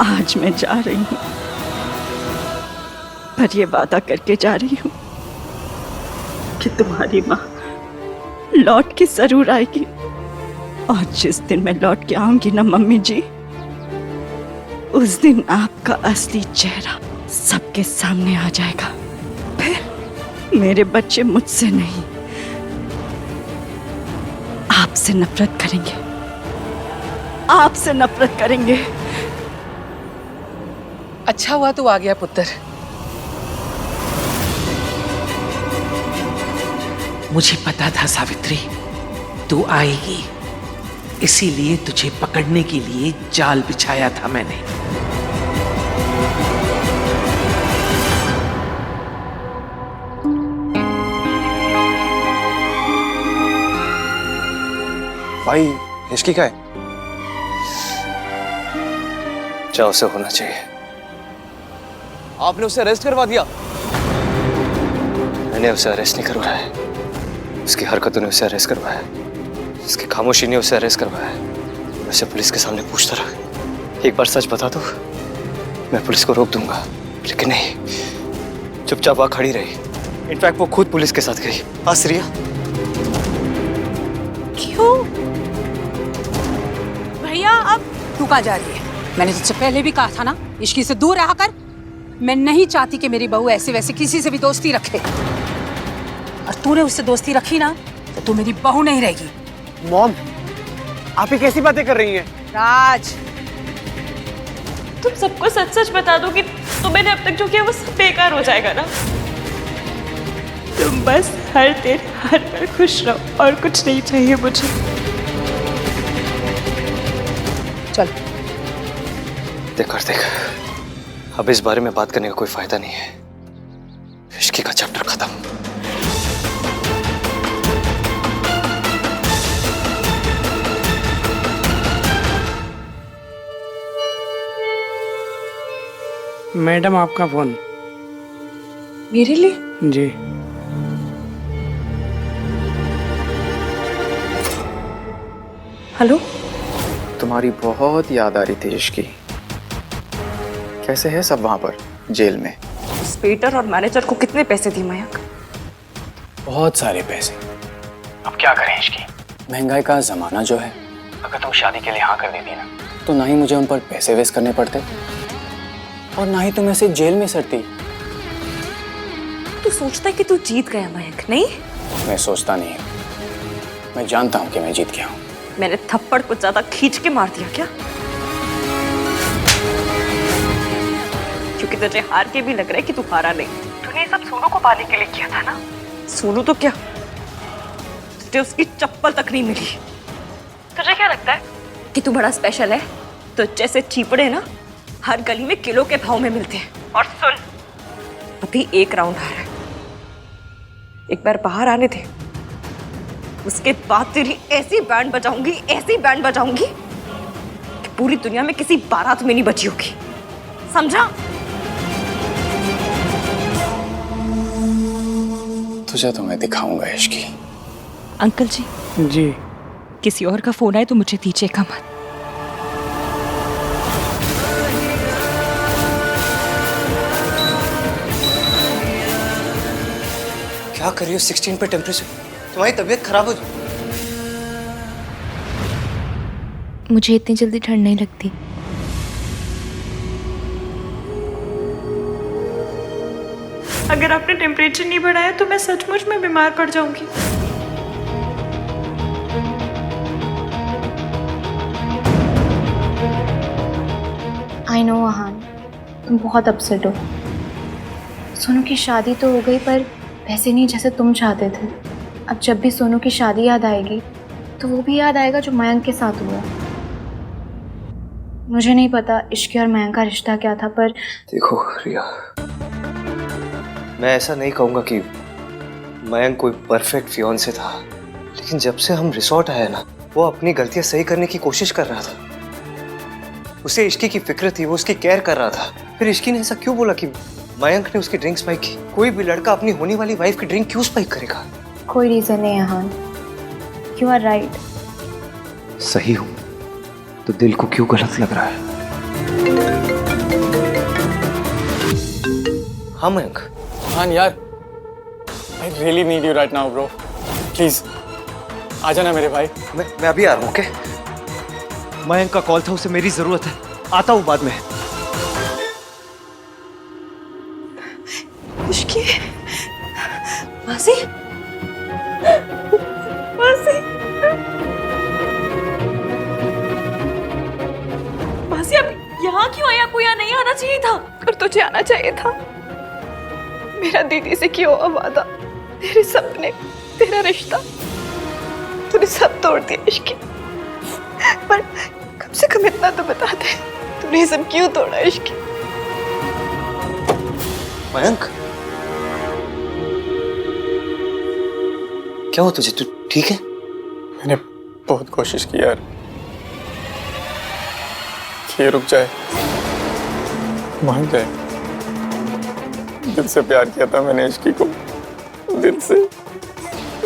आज मैं जा रही हूँ, पर ये वादा करके जा रही हूँ कि तुम्हारी माँ लौट के जरूर आएगी। और जिस दिन मैं लौट के आऊंगी ना मम्मी जी, उस दिन आपका असली चेहरा सबके सामने आ जाएगा। फिर मेरे बच्चे मुझसे नहीं, आपसे नफरत करेंगे, आपसे नफरत करेंगे। अच्छा हुआ तू आ गया पुत्र। मुझे पता था सावित्री तू आएगी, इसीलिए तुझे पकड़ने के लिए जाल बिछाया था मैंने। भाई हिचकी का है? चाव से होना चाहिए। आपने उसे अरेस्ट करवा दिया? मैंने उसे अरेस्ट नहीं करवाया है, उसकी हरकतों ने उसे अरेस्ट करवाया, उसकी खामोशी ने उसे अरेस्ट करवाया। वैसे पुलिस के सामने पूछता रहा, एक बार सच बता दो मैं पुलिस को रोक दूंगा, लेकिन नहीं, चुपचाप वहां खड़ी रही। इनफैक्ट वो खुद पुलिस के साथ गई। आसरिया क्यों? भैया अब तू कहाँ जा रही है? मैंने तुझसे पहले भी कहा था ना, इश्की से दूर रहा कर। मैं नहीं चाहती कि मेरी बहू ऐसे वैसे किसी से भी दोस्ती रखे, और तूने उससे दोस्ती रखी ना तो तू मेरी बहू नहीं रहेगी। मॉम, आप ये कैसी बातें कर रही हैं? राज, तुम सबको सच सच बता दो कि तो मैंने अब तक जो किया वो सब बेकार हो जाएगा ना। तुम बस हर दिन हर पल खुश रहो, और कुछ नहीं चाहिए मुझे। चल देख, अब इस बारे में बात करने का कोई फायदा नहीं है। इश्की का चैप्टर खत्म। मैडम आपका फोन। मेरे लिए? जी। हेलो। तुम्हारी बहुत याद आ रही थी इश्की। कैसे है सब वहां पर जेल में? वेटर और मैनेजर को कितने पैसे दिए मयंक? बहुत सारे पैसे। अब क्या करें इश्की, महंगाई का जमाना जो है। अगर तुम शादी के लिए हाँ कर देती ना, तो ना ही मुझे उन पर पैसे वेस्ट करने पड़ते, और ना ही तुम ऐसे जेल में सड़ती। तू सोचता है कि तू जीत गया मयंक? नहीं, मैं सोचता नहीं हूँ, मैं जानता हूँ कि मैं जीत गया हूँ। मैंने थप्पड़ कुछ ज्यादा खींच के मार दिया क्या? क्योंकि तुझे हार के भी लग रहा है कि तू हारा नहीं। तूने सब सोनू को पाने के लिए किया था ना। सोनू तो क्या, तुझे उसकी चप्पल तक नहीं मिली। तुझे क्या लगता है कि तू बड़ा स्पेशल है? तो जैसे चीपड़े ना हर गली में किलो के भाव में मिलते हैं। और सुन, अभी एक राउंड आ रहा है, एक बार बाहर आने दे, उसके बाद तेरी ऐसी बैंड बजाऊंगी, ऐसी बैंड बजाऊंगी कि पूरी दुनिया में किसी बारात में नहीं बची होगी। समझा? तुझे तो मैं दिखाऊंगा इश्की। अंकल जी। जी। किसी और का फोन आए तो मुझे दीजिएगा मत। क्या कर रही हो? 16 पे टेम्परेचर, तुम्हारी तबीयत खराब हो। मुझे इतनी जल्दी ठंड नहीं लगती। अगर आपने टेम्परेचर नहीं बढ़ाया तो मैं सचमुच में बीमार पड़ जाऊंगी। आई नो आहान, तुम बहुत अपसेट हो। सोनू की शादी तो हो गई, पर वैसे नहीं जैसे तुम चाहते थे। अब जब भी सोनू की शादी याद आएगी तो वो भी याद आएगा जो मयंक के साथ हुआ। मुझे नहीं पता इश्की और मयंक का रिश्ता क्या था, पर देखो रिया, मैं ऐसा नहीं कहूंगा कि मयंक कोई परफेक्ट फियांसे था, लेकिन जब से हम रिसोर्ट आए ना, वो अपनी गलतियां सही करने की कोशिश कर रहा था। उसे इश्की की फिक्र थी, वो उसकी केयर कर रहा था। फिर इश्की ने ऐसा क्यों बोला कि मयंक ने उसकी ड्रिंक स्पाइक की? कोई भी लड़का अपनी होने वाली वाइफ की ड्रिंक क्यों स्पाइक करेगा? कोई रीजन नहीं आहान। You are right. सही हूं तो दिल को क्यों गलत लग रहा है? हाँ मयंक। हाँ यार, I really need you right now bro, please आ जाना मेरे भाई। मैं अभी आ रहा हूँ। ओके, मयंक का कॉल था, उसे मेरी जरूरत है, आता हूँ बाद में। इश्की, मासी, मासी, मासी, अब यहाँ क्यों आया? आपको यहाँ नहीं आना चाहिए था। और तुझे आना चाहिए था। मेरा दीदी से क्यों हुआ वादा, तेरे सपने, तेरा रिश्ता, तूने सब तोड़ दिया इश्की। पर कम से कम इतना तो बता दे, तूने सब क्यों तोड़ा इश्की? मयंक, क्या हुआ तुझे? तू ठीक है? मैंने बहुत कोशिश की यार कि ये रुक जाए, मान जाए। दिल से प्यार किया था मैंने इश्की को, दिल से।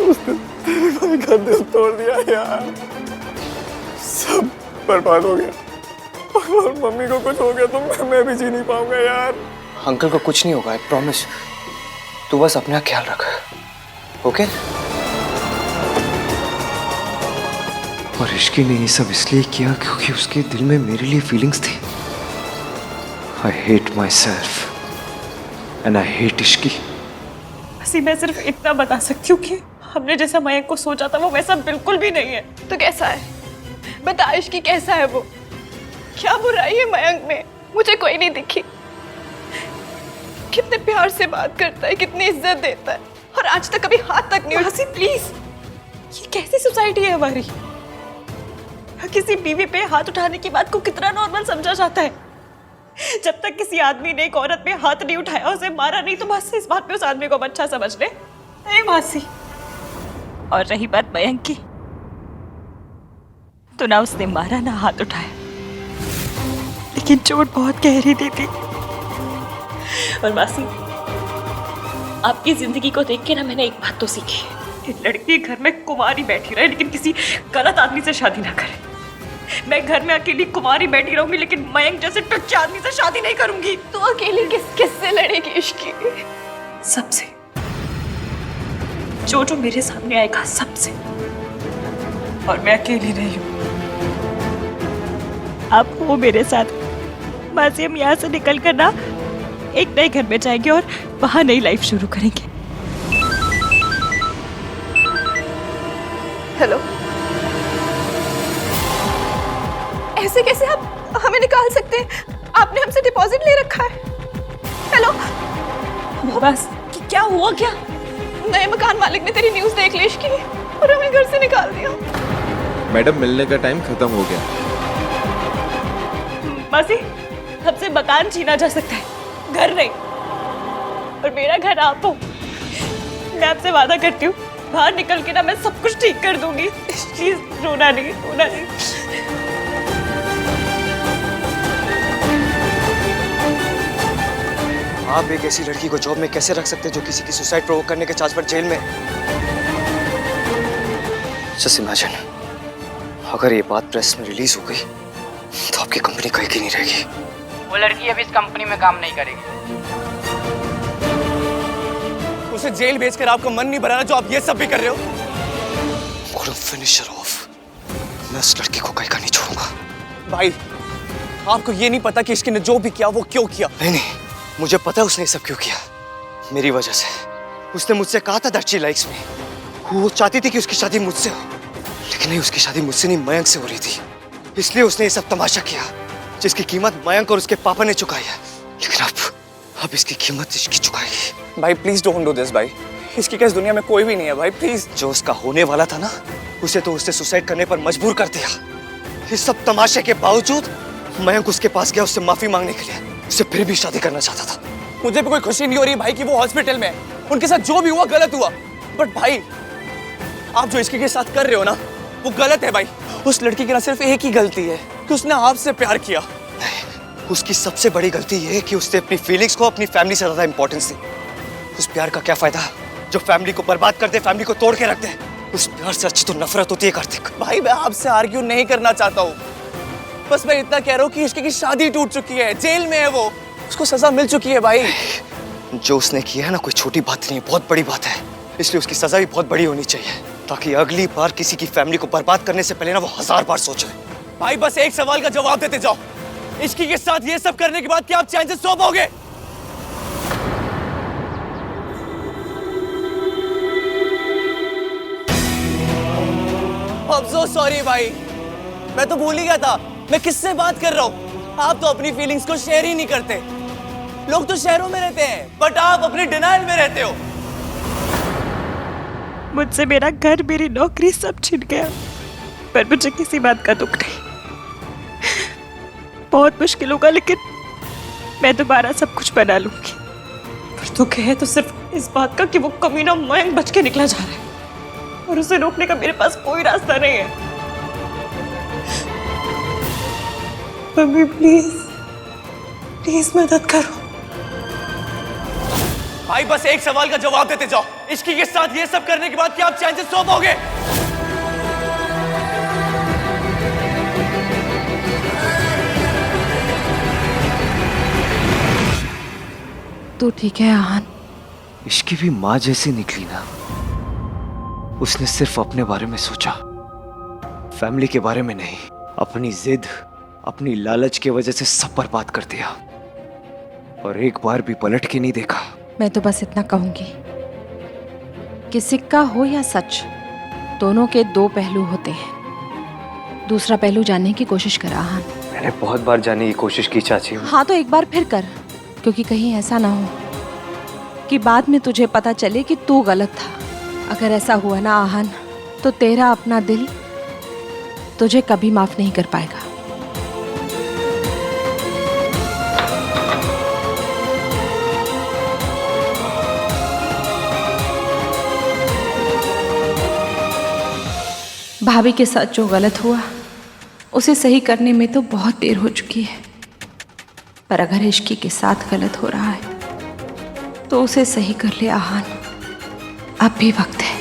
उसने भाई का दिल तोड़ दिया यार, सब बर्बाद हो गया। और मम्मी को कुछ हो गया तो मैं भी जी नहीं पाऊंगा यार। अंकल को कुछ नहीं होगा, आई प्रॉमिस। तू बस अपना ख्याल रख, ओके? और इश्की ने ये सब इसलिए किया क्योंकि उसके दिल में मेरे लिए फीलिंग्स थी। I hate my self and I hate Ishki. मासी, मैं सिर्फ इतना बता सकती हूँ कि हमने जैसा मयंक को सोचा था वो वैसा बिल्कुल भी नहीं है। तो कैसा है बता इश्की, कैसा है वो? क्या बुराई है मयंक में? मुझे कोई नहीं दिखी। कितने प्यार से बात करता है, कितनी इज्जत देता है, और आज तक कभी हाथ तक नहीं। मासी प्लीज, ये कैसी सोसाइटी है हमारी? किसी बीवी पे हाथ उठाने की बात को कितना नॉर्मल समझा जाता है। जब तक किसी आदमी ने एक औरत पे हाथ नहीं उठाया, उसे मारा नहीं, तो बस इस बात पे उस आदमी को अच्छा समझ ले। नहीं मासी। और रही बात मयंक की, तो ना उसने मारा ना हाथ उठाया, लेकिन चोट बहुत गहरी दी थी। और मासी, आपकी जिंदगी को देख के ना मैंने एक बात तो सीखी, कि लड़की घर में कुंवारी बैठी रहे लेकिन किसी गलत आदमी से शादी ना करे। मैं घर में अकेली कुंवारी बैठी रहूंगी लेकिन मयंक जैसे टुच्चे आदमी से शादी नहीं करूंगी। तो अकेली किससे लड़ेगी इश्की? सबसे, जो मेरे सामने आएगा सबसे। और मैं अकेली नहीं हूं, आप हो मेरे साथ। मासी, हम यहाँ से निकल कर ना एक नए घर में जाएंगे और वहां नई लाइफ शुरू करेंगे। हेलो, ऐसे कैसे आप हमें निकाल सकते हैं? आपने हमसे डिपॉजिट ले रखा है। हेलो, बस क्या हुआ? क्या नए मकान मालिक ने तेरी न्यूज़ देख ली इश्की और हमें घर से निकाल दिया। मैडम, मिलने का टाइम खत्म हो गया। मासी, हमसे मकान छीना जा सकता है, घर नहीं। और मेरा घर आप हो। मैं आपसे वादा करती हूँ, बाहर निकल के ना मैं सब कुछ ठीक कर दूंगी। प्लीज रोना नहीं, रोना नहीं। आप एक ऐसी लड़की को जॉब में कैसे रख सकते हैं जो किसी की सुसाइड प्रोवोक करने के चार्ज पर जेल में? जस्ट इमेजिन, अगर ये बात प्रेस में रिलीज हो गई तो आपकी कंपनी कहीं की नहीं रहेगी। वो लड़की अब इस कंपनी में काम नहीं करेगी। उसे जेल भेजकर आपका मन नहीं भरा जो आप ये सब भी कर रहे हो? Finish her of. मैं उस लड़की को कहीं का नहीं छोड़ूंगा। भाई, आपको ये नहीं पता कि इसके ने जो भी किया वो क्यों किया? नहीं, मुझे पता है उसने ये सब क्यों किया। मेरी वजह से। उसने मुझसे कहा था दैट शी लाइक्स मी। वो चाहती थी कि उसकी शादी मुझसे हो, लेकिन नहीं, उसकी शादी मुझसे नहीं मयंक से हो रही थी। इसलिए उसने ये सब तमाशा किया जिसकी कीमत मयंक और उसके पापा ने चुकाई है। लेकिन अब इसकी कीमत इसकी चुकाएगी। भाई प्लीज डोंट डू दिस भाई। इसकी क्या इस दुनिया में कोई भी नहीं है भाई, प्लीज। जो उसका होने वाला था ना, उसे तो उससे सुसाइड करने पर मजबूर कर दिया। इस सब तमाशे के बावजूद मयंक उसके पास गया उससे माफी मांगने के लिए। उसे फिर भी शादी करना चाहता था। मुझे भी कोई खुशी नहीं हो रही भाई कि वो हॉस्पिटल में है। उनके साथ जो भी हुआ गलत हुआ, बट भाई आप जो इसके साथ कर रहे हो ना, वो गलत है भाई। उस लड़की की ना सिर्फ एक ही गलती है कि उसने आपसे प्यार किया। नहीं, उसकी सबसे बड़ी गलती ये है कि उसने अपनी फीलिंग्स को अपनी फैमिली से ज्यादा इंपॉर्टेंस दी। उस प्यार का क्या फायदा जो फैमिली को बर्बाद कर दे, फैमिली को तोड़ के रख दे। उस प्यार से अच्छी तो नफरत होती है कार्तिक। भाई मैं आपसे आर्ग्यू नहीं करना चाहता हूँ, बस मैं इतना कह रहा हूँ कि इसकी शादी टूट चुकी है, जेल में है वो, उसको सजा मिल चुकी है भाई। जो उसने किया है ना कोई छोटी बात नहीं है, बहुत बड़ी बात है। इसलिए उसकी सजा भी बहुत बड़ी होनी चाहिए, ताकि अगली बार किसी की फैमिली को बर्बाद करने से पहले ना वो 1000 बार सोचे। भाई बस एक सवाल का जवाब देते जाओ, इश्की के साथ ये सब करने के बाद क्या आप चैन से सो पाओगे? I'm so sorry भाई, मैं तो भूल ही गया था मैं किससे बात कर रहा हूँ। आप तो अपनी फीलिंग्स को शेयर ही नहीं करते। लोग तो शहरों में रहते हैं बट आप अपने डिनाइल में रहते हो। मुझसे मेरा घर, मेरी नौकरी सब छिन गया, पर मुझे किसी बात का दुख नहीं। बहुत मुश्किल होगा लेकिन मैं दोबारा सब कुछ बना लूंगी। पर दुख है तो सिर्फ इस बात का कि वो कमीना मयंक बच के निकला जा रहा है और उसे रोकने का मेरे पास कोई रास्ता नहीं है। मम्मी प्लीज प्लीज मदद करो। भाई बस एक सवाल का जवाब देते जाओ, इश्की के साथ ये सब करने के बाद क्या आप चैन से सो पाओगे? तू ठीक है आहान? इश्की भी माँ जैसी निकली ना। उसने सिर्फ अपने बारे में सोचा, फैमिली के बारे में नहीं। अपनी जिद, अपनी लालच की वजह से सब बर्बाद कर दिया और एक बार भी पलट के नहीं देखा। मैं तो बस इतना कहूंगी कि सिक्का हो या सच, दोनों के दो पहलू होते हैं। दूसरा पहलू जानने की कोशिश कर आहान। मैंने बहुत बार जानने की कोशिश की चाची। हाँ तो एक बार फिर कर, क्योंकि कहीं ऐसा ना हो कि बाद में तुझे पता चले कि तू गलत था। अगर ऐसा हुआ ना आहान, तो तेरा अपना दिल तुझे कभी माफ नहीं कर पाएगा। भाभी के साथ जो गलत हुआ उसे सही करने में तो बहुत देर हो चुकी है, पर अगर इश्की के साथ गलत हो रहा है तो उसे सही कर ले आहान, अब भी वक्त है।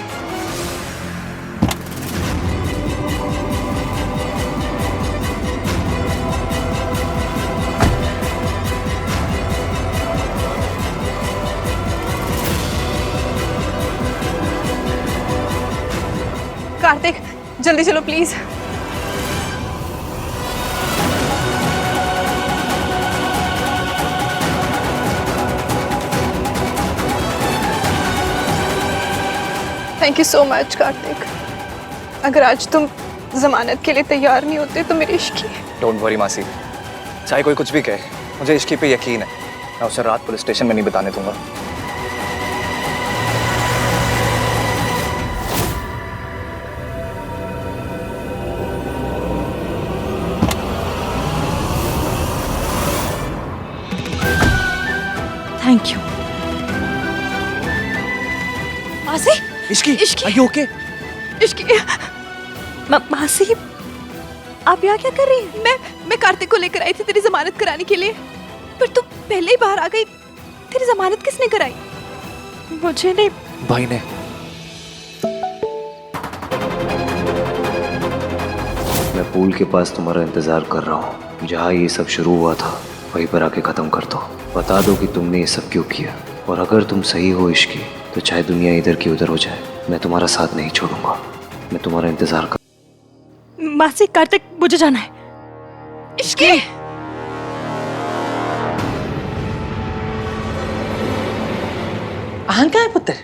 कार्तिक जल्दी चलो please. Thank you so much Kartik. अगर आज तुम जमानत के लिए तैयार नहीं होते तो मेरी इश्की। डोंट वरी मासी, चाहे कोई कुछ भी कहे, मुझे इश्की पे यकीन है। मैं उसे रात पुलिस स्टेशन में नहीं बिताने दूंगा। थैंक यू मासी। Ishki, Ishki. Are you okay? Ishki मासी आप यहाँ क्या कर रही हैं? मैं कार्तिक को लेकर आई थी तेरी जमानत कराने के लिए, पर तू पहले ही बाहर आ गई। तेरी जमानत किसने कराई? मुझे नहीं, भाई ने। मैं पूल के पास तुम्हारा इंतजार कर रहा हूँ, जहाँ ये सब शुरू हुआ था वहीं पर आके खत्म कर दो। बता दो कि तुमने ये सब क्यों किया, और अगर तुम सही हो इश्की तो चाहे दुनिया इधर की उधर हो जाए, मैं तुम्हारा साथ नहीं छोड़ूंगा। मैं तुम्हारा इंतजार कर। मासी कार्तिक मुझे जाना है। इश्की आहान कहाँ है पुत्र?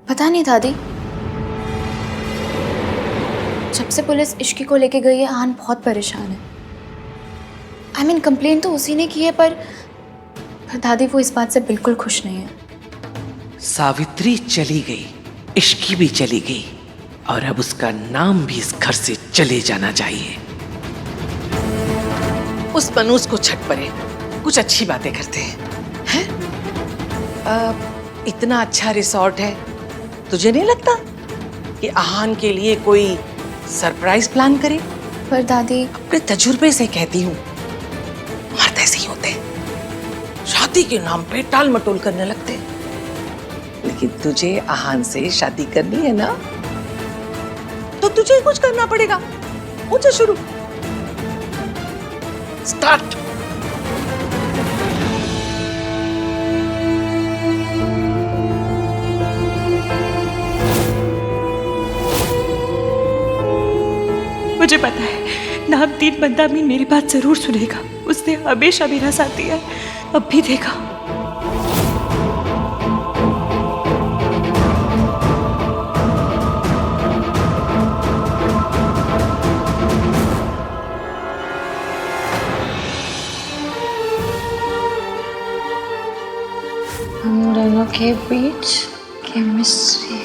पता नहीं दादी, जब से पुलिस इश्की को लेके गई है आहान बहुत परेशान है। आई मीन कंप्लेन तो उसी ने की है, पर दादी वो इस बात से बिल्कुल खुश नहीं है। सावित्री चली गई, इश्की भी चली गई, और अब उसका नाम भी इस घर से चले जाना चाहिए। उस पनूस को छट पड़े, कुछ अच्छी बातें करते हैं। इतना अच्छा रिसॉर्ट है, तुझे नहीं लगता कि आहान के लिए कोई सरप्राइज प्लान करे? पर दादी, अपने तजुर्बे से कहती हूँ, मर्द ऐसे ही होते हैं, शादी के नाम पे टाल मटोल करने लगते हैं। लेकिन तुझे आहान से शादी करनी है ना, तो तुझे ही कुछ करना पड़ेगा। हो जा शुरू, स्टार्ट। मुझे पता है नामदीन बंदा अमीन मेरी बात जरूर सुनेगा। उसने हमेशा मेरा साथ दिया है, अब भी देगा। हम दोनों के बीच केमिस्ट्री।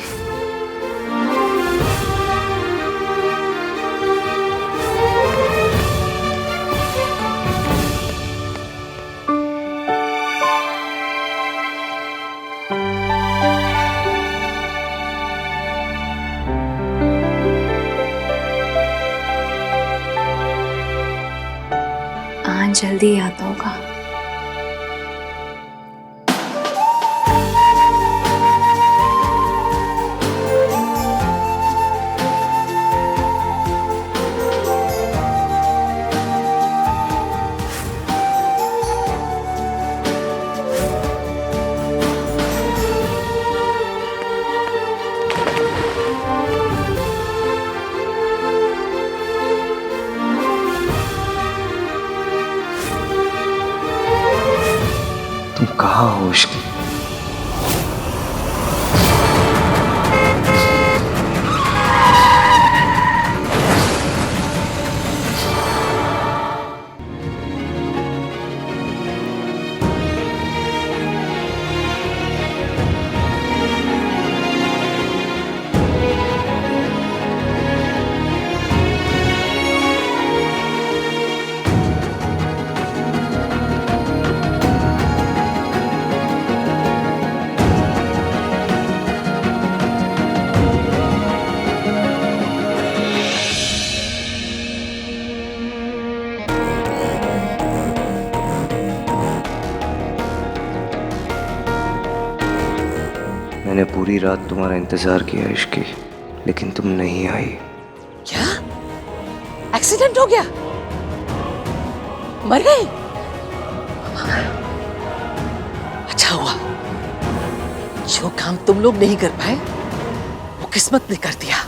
आज जल्दी आता होगा। तुम कहाँ हो इश्की? मैंने पूरी रात तुम्हारा इंतजार किया इश्की, लेकिन तुम नहीं आई। क्या एक्सीडेंट हो गया? मर गई? अच्छा हुआ, जो काम तुम लोग नहीं कर पाए वो किस्मत ने कर दिया।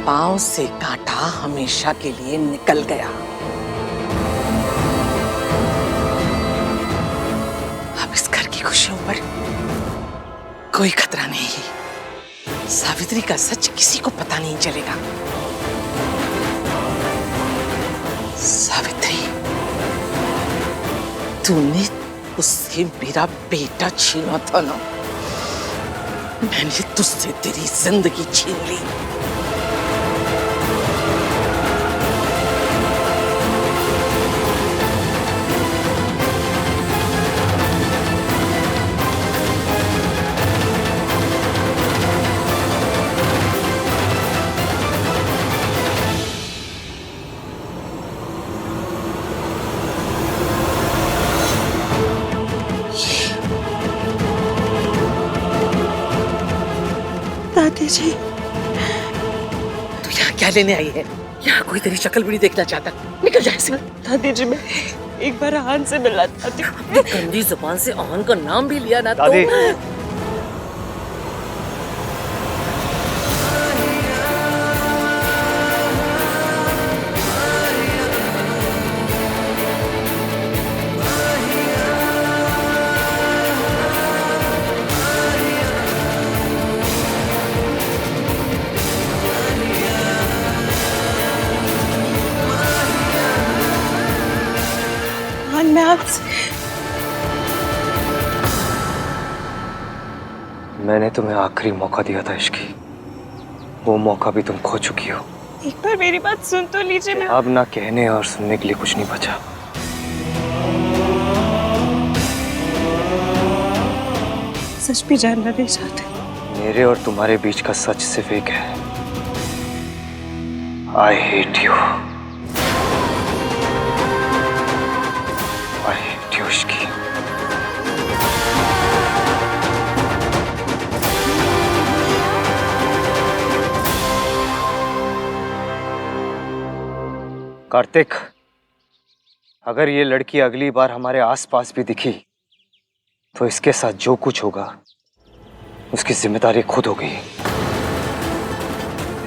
पांव से कांटा हमेशा के लिए निकल गया। अब इस घर की खुशियों पर कोई खतरा नहीं। सावित्री का सच किसी को पता नहीं चलेगा। सावित्री, तूने उससे मेरा बेटा छीना था ना, मैंने तुझसे तेरी जिंदगी छीन ली। दादी जी, तू यहाँ क्या लेने आई है? यहाँ कोई तेरी शक्ल भी नहीं देखना चाहता। निकल जा इससे। दादी जी, मैं एक बार आहान से मिलना चाहती हूँ। अपनी गंदी जुबान से आहान का नाम भी लिया ना तो। दादी। मैं आपसे मैंने तुम्हें आखिरी मौका दिया था इश्की, वो मौका भी तुम खो चुकी हो। एक बार मेरी बात सुन तो लीजिए। मैं अब ना कहने और सुनने के लिए कुछ नहीं बचा। सच भी जानना नहीं चाहते। मेरे और तुम्हारे बीच का सच सिर्फ एक है, I hate you. I hate you Ishki. Kartik, अगर ये लड़की अगली बार हमारे आसपास भी दिखी तो इसके साथ जो कुछ होगा उसकी जिम्मेदारी खुद होगी।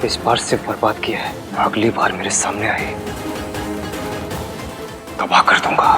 इस बार सिर्फ बर्बाद किया है, अगली बार मेरे सामने आई तबाह कर दूंगा।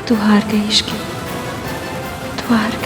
तू हार गई इश्की, तू हार गई।